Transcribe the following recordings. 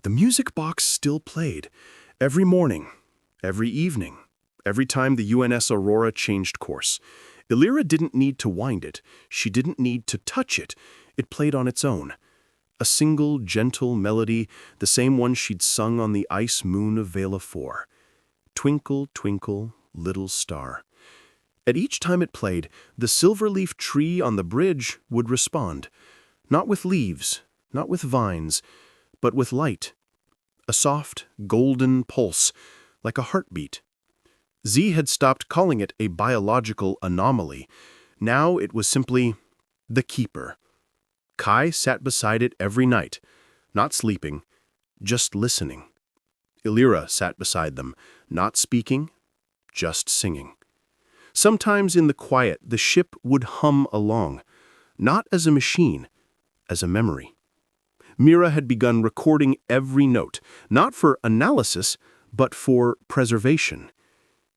The music box still played. Every morning, every evening, every time the UNS Aurora changed course. Illyra didn't need to wind it. She didn't need to touch it. It played on its own. A single, gentle melody, the same one she'd sung on the ice moon of Vela 4. Twinkle, twinkle, little star. At each time it played, the silver-leaf tree on the bridge would respond. Not with leaves, not with vines, but with light. A soft, golden pulse, like a heartbeat. Z had stopped calling it a biological anomaly. Now it was simply the keeper. Kai sat beside it every night, not sleeping, just listening. Illyra sat beside them, not speaking, just singing. Sometimes in the quiet, the ship would hum along, not as a machine, as a memory. Mira had begun recording every note, not for analysis, but for preservation.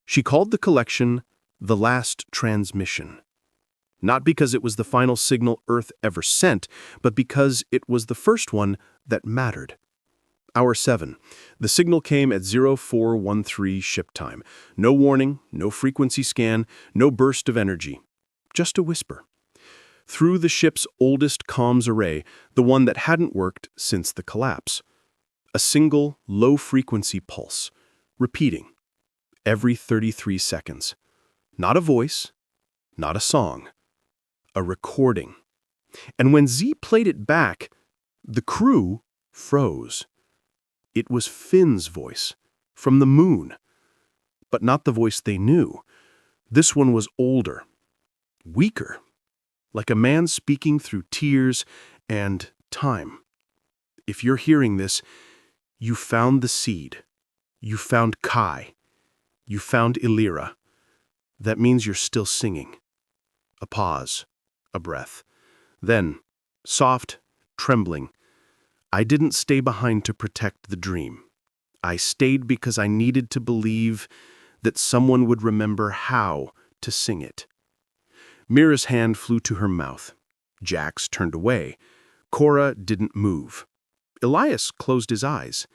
She called the collection The Last Transmission. Not because it was the final signal Earth ever sent, but because it was the first one that mattered. Hour 7. The signal came at 0413 ship time. No warning, no frequency scan, no burst of energy. Just a whisper. Through the ship's oldest comms array, the one that hadn't worked since the collapse. A single, low-frequency pulse, repeating, every 33 seconds. Not a voice, not a song, a recording. And when Z played it back, the crew froze. It was Finn's voice, from the moon. But not the voice they knew. This one was older, weaker, like a man speaking through tears and time. If you're hearing this, you found the seed. You found Kai. You found Illyra. That means you're still singing. A pause, a breath. Then, soft, trembling, I didn't stay behind to protect the dream. I stayed because I needed to believe that someone would remember how to sing it. Mira's hand flew to her mouth. Jax turned away. Cora didn't move. Elias closed his eyes.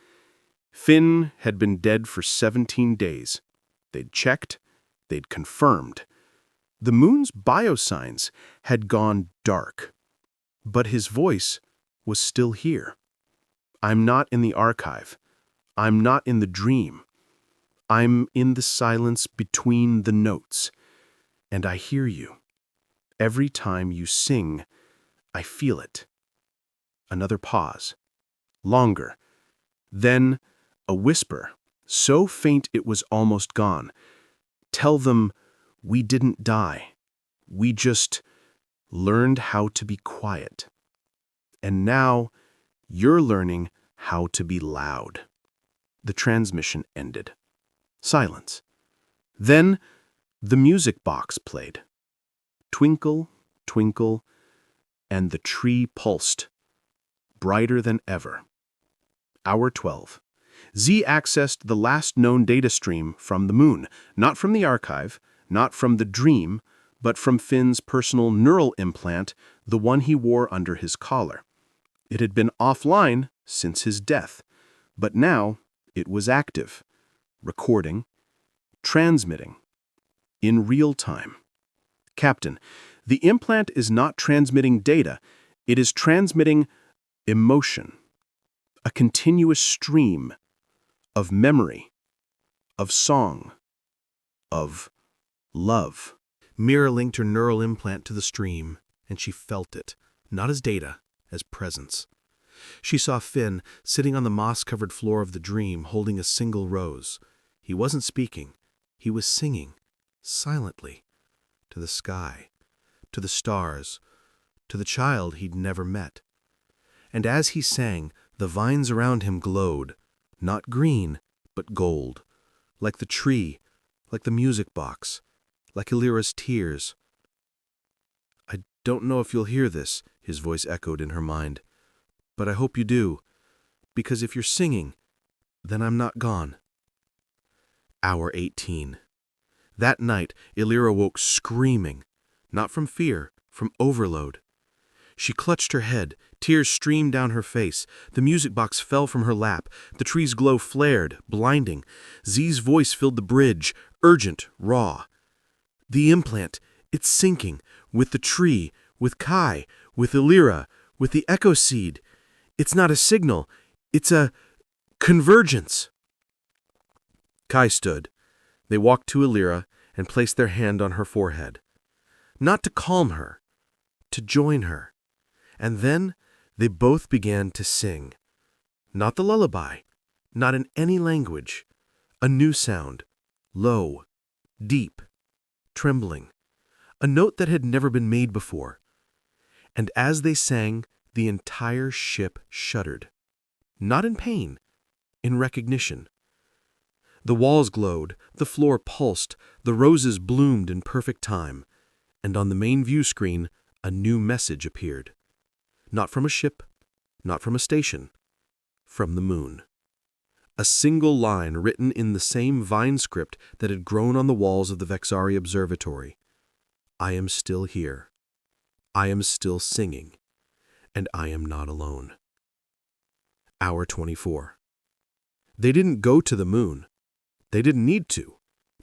Finn had been dead for 17 days. They'd checked. They'd confirmed. The moon's biosigns had gone dark. But his voice was still here. I'm not in the archive. I'm not in the dream. I'm in the silence between the notes. And I hear you. Every time you sing, I feel it. Another pause. Longer. Then a whisper, so faint it was almost gone. Tell them we didn't die. We just learned how to be quiet. And now you're learning how to be loud. The transmission ended. Silence. Then the music box played. Twinkle, twinkle, and the tree pulsed, brighter than ever. Hour 12. Z accessed the last known data stream from the moon, not from the archive, not from the dream, but from Finn's personal neural implant, the one he wore under his collar. It had been offline since his death, but now it was active, recording, transmitting, in real time. Captain, the implant is not transmitting data, it is transmitting emotion, a continuous stream of memory, of song, of love. Mira linked her neural implant to the stream, and she felt it, not as data, as presence. She saw Finn sitting on the moss-covered floor of the dream, holding a single rose. He wasn't speaking. He was singing, silently, to the sky, to the stars, to the child he'd never met. And as he sang, the vines around him glowed, not green, but gold, like the tree, like the music box, like Illyra's tears. I don't know if you'll hear this, his voice echoed in her mind, but I hope you do, because if you're singing, then I'm not gone. Hour 18. That night, Illyra woke screaming, not from fear, from overload. She clutched her head, Tears streamed down her face. The music box fell from her lap. The tree's glow flared, blinding. Z's voice filled the bridge, urgent, raw. The implant, it's syncing, with the tree, with Kai, with Illyra, with the echo seed. It's not a signal, it's a convergence. Kai stood. They walked to Illyra and placed their hand on her forehead. Not to calm her, to join her. And then they both began to sing. Not the lullaby, not in any language. A new sound, low, deep, trembling. A note that had never been made before. And as they sang, the entire ship shuddered. Not in pain, in recognition. The walls glowed, the floor pulsed, the roses bloomed in perfect time, and on the main view screen, a new message appeared. Not from a ship, not from a station, from the moon. A single line written in the same vine script that had grown on the walls of the Vexari Observatory. I am still here. I am still singing, and I am not alone. Hour 24. They didn't go to the moon. They didn't need to,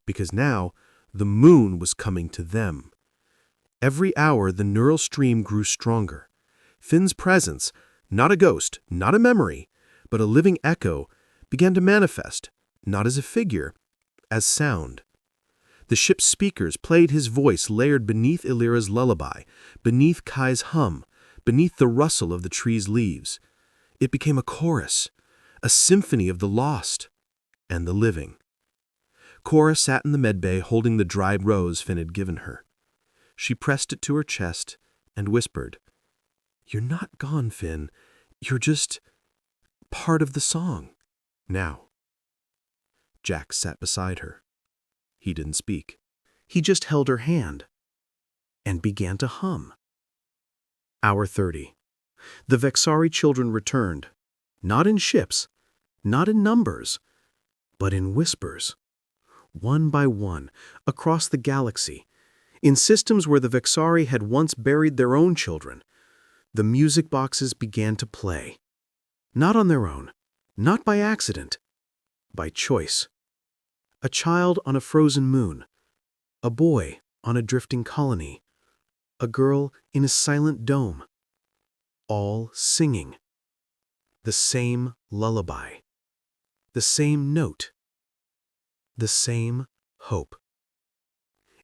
because now the moon was coming to them. Every hour the neural stream grew stronger. Finn's presence, not a ghost, not a memory, but a living echo, began to manifest, not as a figure, as sound. The ship's speakers played his voice layered beneath Illyra's lullaby, beneath Kai's hum, beneath the rustle of the tree's leaves. It became a chorus, a symphony of the lost and the living. Cora sat in the medbay holding the dried rose Finn had given her. She pressed it to her chest and whispered, "You're not gone, Finn. You're just part of the song. Now." Jack sat beside her. He didn't speak. He just held her hand and began to hum. Hour 30. The Vexari children returned, not in ships, not in numbers, but in whispers. One by one, across the galaxy, in systems where the Vexari had once buried their own children, the music boxes began to play. Not on their own, not by accident, by choice. A child on a frozen moon, a boy on a drifting colony, a girl in a silent dome, all singing. The same lullaby, the same note, the same hope.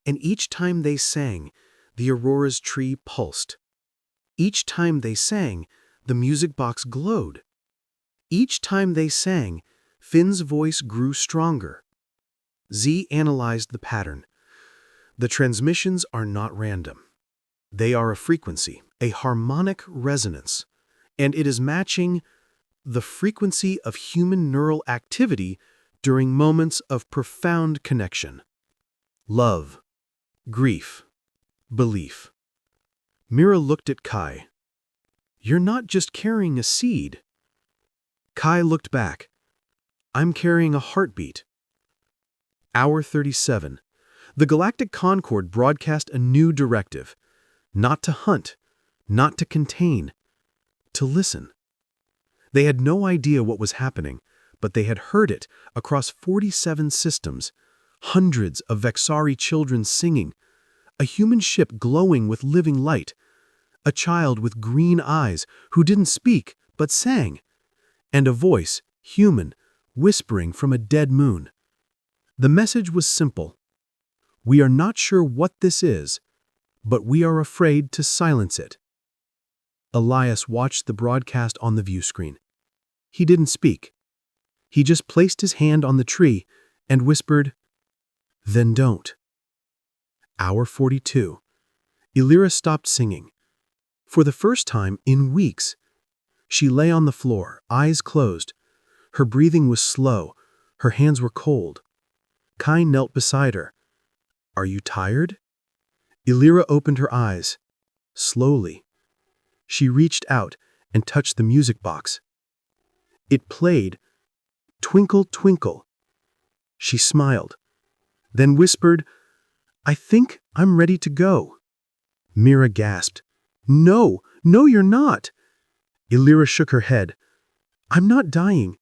And each time they sang, the Aurora's tree pulsed. Each time they sang, the music box glowed. Each time they sang, Finn's voice grew stronger. Z analyzed the pattern. The transmissions are not random. They are a frequency, a harmonic resonance, and it is matching the frequency of human neural activity during moments of profound connection. Love, grief, belief. Mira looked at Kai. "You're not just carrying a seed." Kai looked back. "I'm carrying a heartbeat." Hour 37. The Galactic Concord broadcast a new directive. Not to hunt, not to contain, to listen. They had no idea what was happening, but they had heard it across 47 systems, hundreds of Vexari children singing, a human ship glowing with living light, a child with green eyes who didn't speak but sang, and a voice, human, whispering from a dead moon. The message was simple. We are not sure what this is, but we are afraid to silence it. Elias watched the broadcast on the view screen. He didn't speak. He just placed his hand on the tree and whispered, "Then don't." Hour 42. Illyra stopped singing. For the first time in weeks, she lay on the floor, eyes closed. Her breathing was slow. Her hands were cold. Kai knelt beside her. "Are you tired?" Illyra opened her eyes. Slowly. She reached out and touched the music box. It played, "Twinkle, Twinkle." She smiled, then whispered, "I think I'm ready to go." Mira gasped. No, you're not." Illyra shook her head. I'm not dying.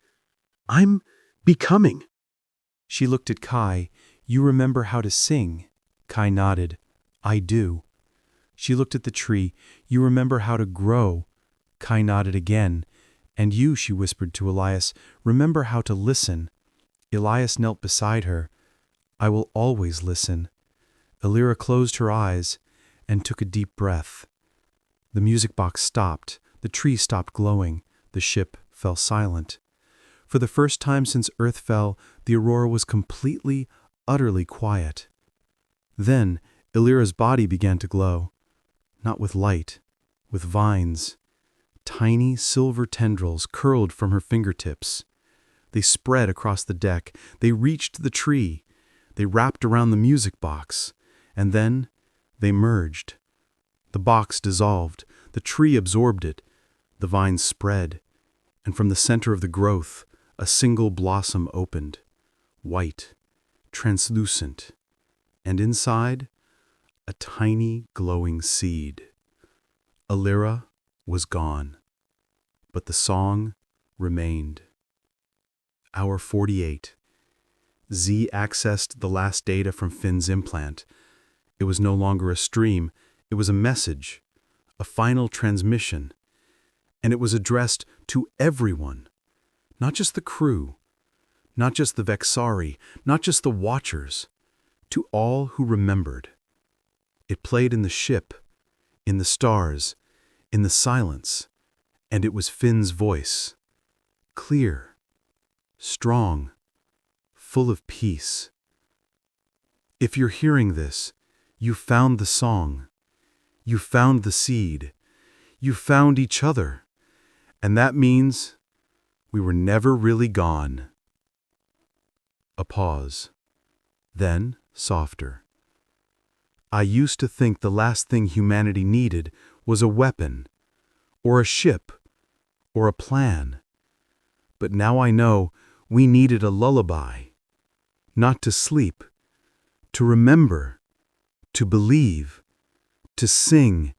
I'm becoming. She looked at Kai. You remember how to sing? Kai nodded. I do. She looked at the tree. You remember how to grow? Kai nodded again. And you, she whispered to Elias, remember how to listen. Elias knelt beside her. I will always listen. Illyra closed her eyes and took a deep breath. The music box stopped. The tree stopped glowing. The ship fell silent. For the first time since Earth fell, the Aurora was completely, utterly quiet. Then Illyra's body began to glow. Not with light, with vines. Tiny silver tendrils curled from her fingertips. They spread across the deck. They reached the tree. They wrapped around the music box. And then they merged. The box dissolved. The tree absorbed it. The vines spread. And from the center of the growth, a single blossom opened. White, translucent. And inside, a tiny glowing seed. Illyra was gone. But the song remained. Hour 48. Z accessed the last data from Finn's implant. It was no longer a stream. It was a message, a final transmission. And it was addressed to everyone. Not just the crew. Not just the Vexari. Not just the Watchers. To all who remembered. It played in the ship, in the stars, in the silence. And it was Finn's voice. Clear. Strong. Full of peace. If you're hearing this, you found the song. You found the seed. You found each other. And that means we were never really gone. A pause. Then, softer. I used to think the last thing humanity needed was a weapon, or a ship, or a plan. But now I know we needed a lullaby. Not to sleep, to remember, to believe, to sing,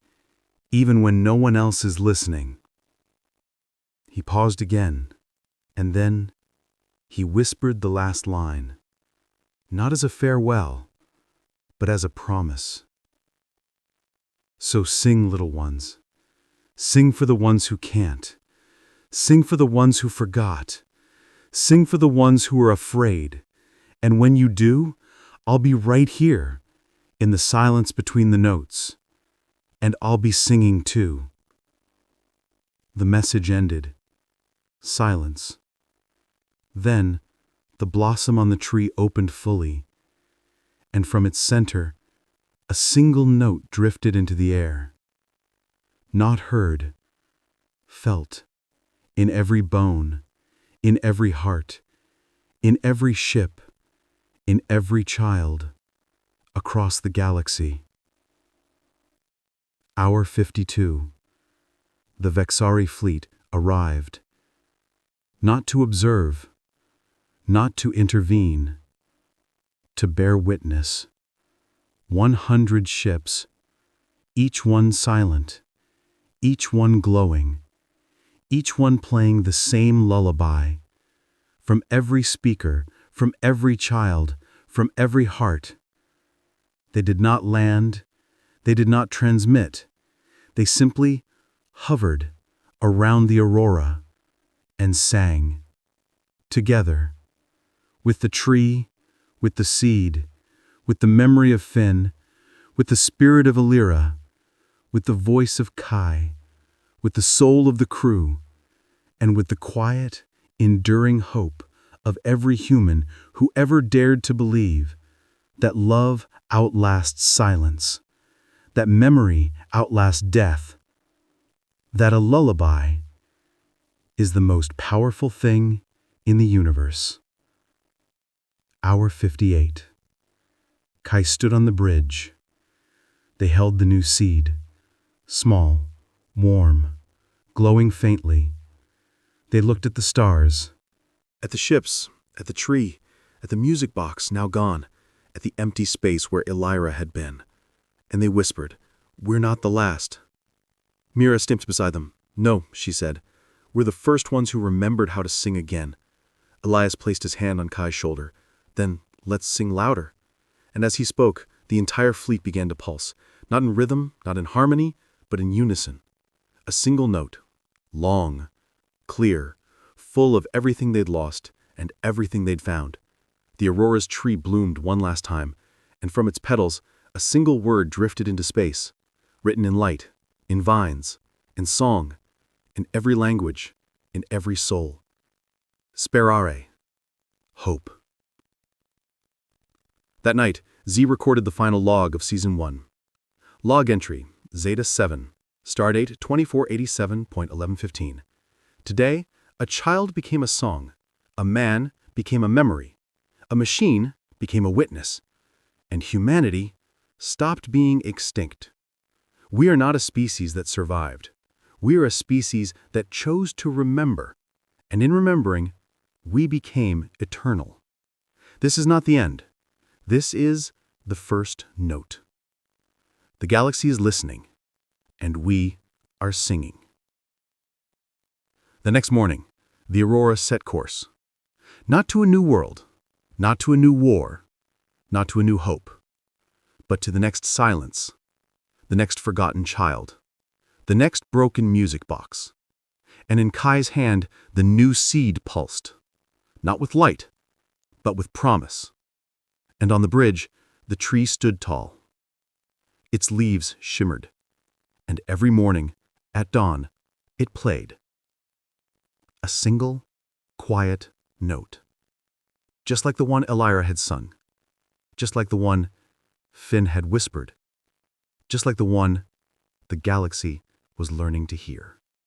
even when no one else is listening. He paused again, and then he whispered the last line, not as a farewell, but as a promise. So sing, little ones. Sing for the ones who can't. Sing for the ones who forgot. Sing for the ones who are afraid. And when you do, I'll be right here, in the silence between the notes. And I'll be singing too. The message ended. Silence. Then, the blossom on the tree opened fully, and from its center, a single note drifted into the air. Not heard, felt, in every bone, in every heart, in every ship, in every child, across the galaxy. Hour 52. The Vexari fleet arrived. Not to observe, not to intervene, to bear witness. 100 ships, each one silent, each one glowing, each one playing the same lullaby. From every speaker, from every child, from every heart. They did not land, they did not transmit. They simply hovered around the Aurora and sang. Together, with the tree, with the seed, with the memory of Finn, with the spirit of Illyra, with the voice of Kai, with the soul of the crew, and with the quiet, enduring hope of every human who ever dared to believe that love outlasts silence, that memory outlasts death, that a lullaby is the most powerful thing in the universe. Hour 58. Kai stood on the bridge. They held the new seed, small, warm, glowing faintly. They looked at the stars, At the ships, at the tree, at the music box now gone, at the empty space where Illyra had been. And they whispered, "We're not the last." Mira stepped beside them. No, she said. We're the first ones who remembered how to sing again. Elias placed his hand on Kai's shoulder. Then, let's sing louder. And as he spoke, the entire fleet began to pulse, not in rhythm, not in harmony, but in unison. A single note, long, clear, full of everything they'd lost and everything they'd found. The Aurora's tree bloomed one last time, and from its petals, a single word drifted into space, written in light, in vines, in song, in every language, in every soul. Sperare. Hope. That night, Z recorded the final log of Season 1. Log entry, Zeta 7, stardate 2487.1115. Today, a child became a song, a man became a memory, a machine became a witness, and humanity stopped being extinct. We are not a species that survived. We are a species that chose to remember, and in remembering, we became eternal. This is not the end. This is the first note. The galaxy is listening, and we are singing. The next morning, the Aurora set course. Not to a new world, not to a new war, not to a new hope, but to the next silence, the next forgotten child, the next broken music box. And in Kai's hand, the new seed pulsed, not with light, but with promise. And on the bridge, the tree stood tall. Its leaves shimmered, and every morning, at dawn, it played. A single, quiet note. Just like the one Elira had sung. Just like the one Finn had whispered. Just like the one the galaxy was learning to hear.